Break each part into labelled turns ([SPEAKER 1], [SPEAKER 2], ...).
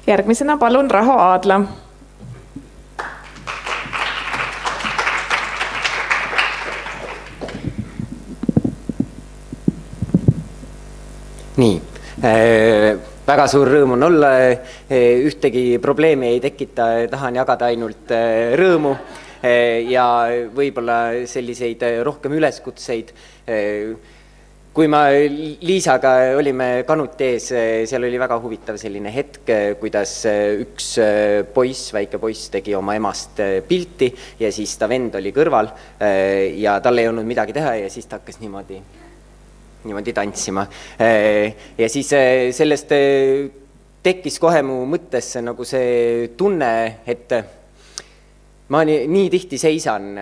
[SPEAKER 1] Järgmisena palun Raho Aadla.
[SPEAKER 2] Nii, väga suur rõõm on olla, ühtegi probleemi ei tekita, tahan jagada ainult rõõmu ja võib-olla selliseid rohkem üleskutseid. Kui ma Liisaga olime kanuti ees, seal oli väga huvitav selline hetk, kuidas üks poiss, väike poiss tegi oma emast pilti ja siis ta vend oli kõrval ja tal ei olnud midagi teha ja siis ta hakkas niimoodi tantsima. Ja siis sellest tekkis kohe mu mõttesse nagu see tunne, et ma nii tihti seisan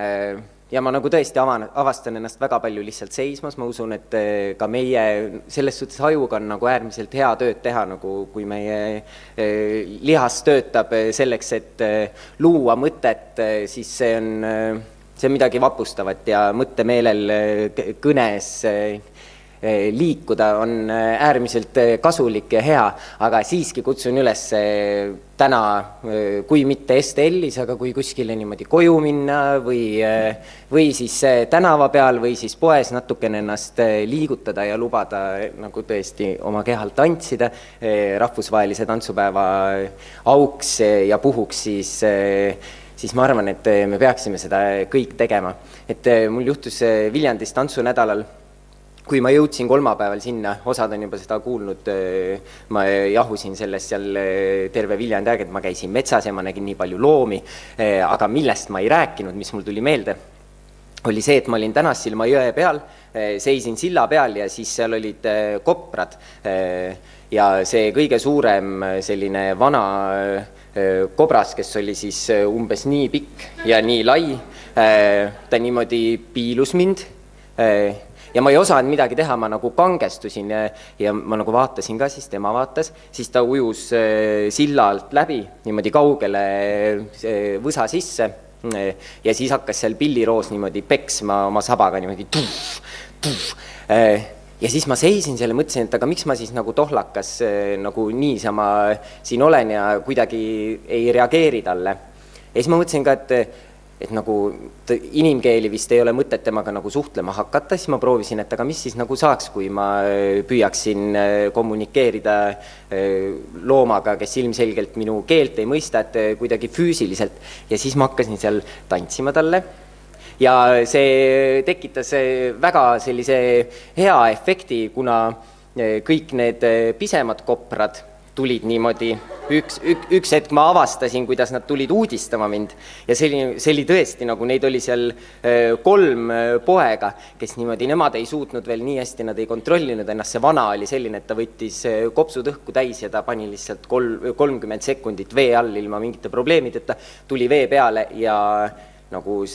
[SPEAKER 2] ja ma nagu tõesti avastan ennast väga palju lihtsalt seismas. Ma usun, et ka meie selles suhtes ajuga on nagu äärmiselt hea tööd teha, nagu kui meie lihas töötab selleks, et luua mõtet, siis see on midagi vapustavat ja mõttemeelel kõnes liikuda on äärmiselt kasulik ja hea, aga siiski kutsun üles täna, kui mitte STL-is, aga kui kuskile niimoodi koju minna või siis tänava peal või siis poes natukene ennast liigutada ja lubada nagu tõesti oma kehalt tantsida rahvusvahelise tantsupäeva auks ja puhuks, siis ma arvan, et me peaksime seda kõik tegema. Et mul juhtus Viljandis tantsunädalal, kui ma jõudsin kolmapäeval sinna, osad on juba seda kuulnud, ma jahusin sellest seal terve Viljandi aeg, et ma käisin metsas ja ma nägin nii palju loomi, aga millest ma ei rääkinud, mis mul tuli meelde, oli see, et ma olin Tänassilma jõe peal, seisin silla peal ja siis seal olid koprad ja see kõige suurem selline vana kobras, kes oli siis umbes nii pikk ja nii lai, ta niimoodi piilus mind ja ma ei osanud midagi teha, ma nagu kangestusin ja ma nagu vaatasin ka, siis tema vaatas, siis ta ujus silla alt läbi niimoodi kaugele võsa sisse ja siis hakkas seal pilliroos niimoodi peksma oma sabaga niimoodi ja siis ma seisin seal ja mõtlesin, et aga miks ma siis nagu tohlakas nagu niisama siin olen ja kuidagi ei reageeri talle. Ja siis ma mõtlesin ka, et nagu inimkeeli vist ei ole mõtet temaga nagu suhtlema hakata, siis ma proovisin, et aga mis siis nagu saaks, kui ma püüaksin kommunikeerida loomaga, kes ilmselgelt minu keelt ei mõista, et kuidagi füüsiliselt. Ja siis ma hakkasin seal tantsima talle ja see tekitas väga sellise hea efekti, kuna kõik need pisemad koprad tulid niimoodi, üks hetk ma avastasin, kuidas nad tulid uudistama mind ja see oli tõesti nagu neid oli seal 3 poega, kes niimoodi, nemad ei suutnud veel nii hästi, nad ei kontrollinud ennast, see vana oli selline, et ta võttis kopsud õhku täis ja ta pani lihtsalt 30 sekundit vee all ilma mingite probleemideta, tuli vee peale ja nagu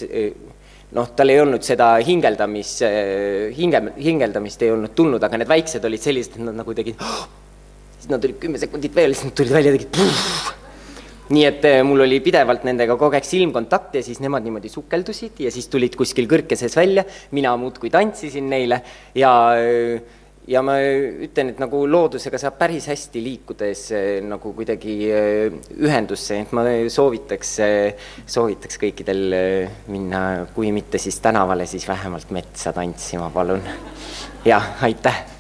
[SPEAKER 2] tal ei olnud seda hingeldamist ei olnud tulnud, aga need väiksed olid sellised, et nad nagu tegid siis nad olid 10 sekundit veel, siis nad tulid välja ja tegid nii, et mul oli pidevalt nendega kogu aeg silmkontakt ja siis nemad niimoodi sukeldusid ja siis tulid kuskil kõrkeses välja, mina muudkui tantsisin neile ja ma ütlen, et nagu loodusega saab päris hästi liikudes nagu kuidagi ühendusse, et ma soovitaks kõikidel minna, kui mitte siis tänavale, siis vähemalt metsa tantsima, palun. Ja, aitäh!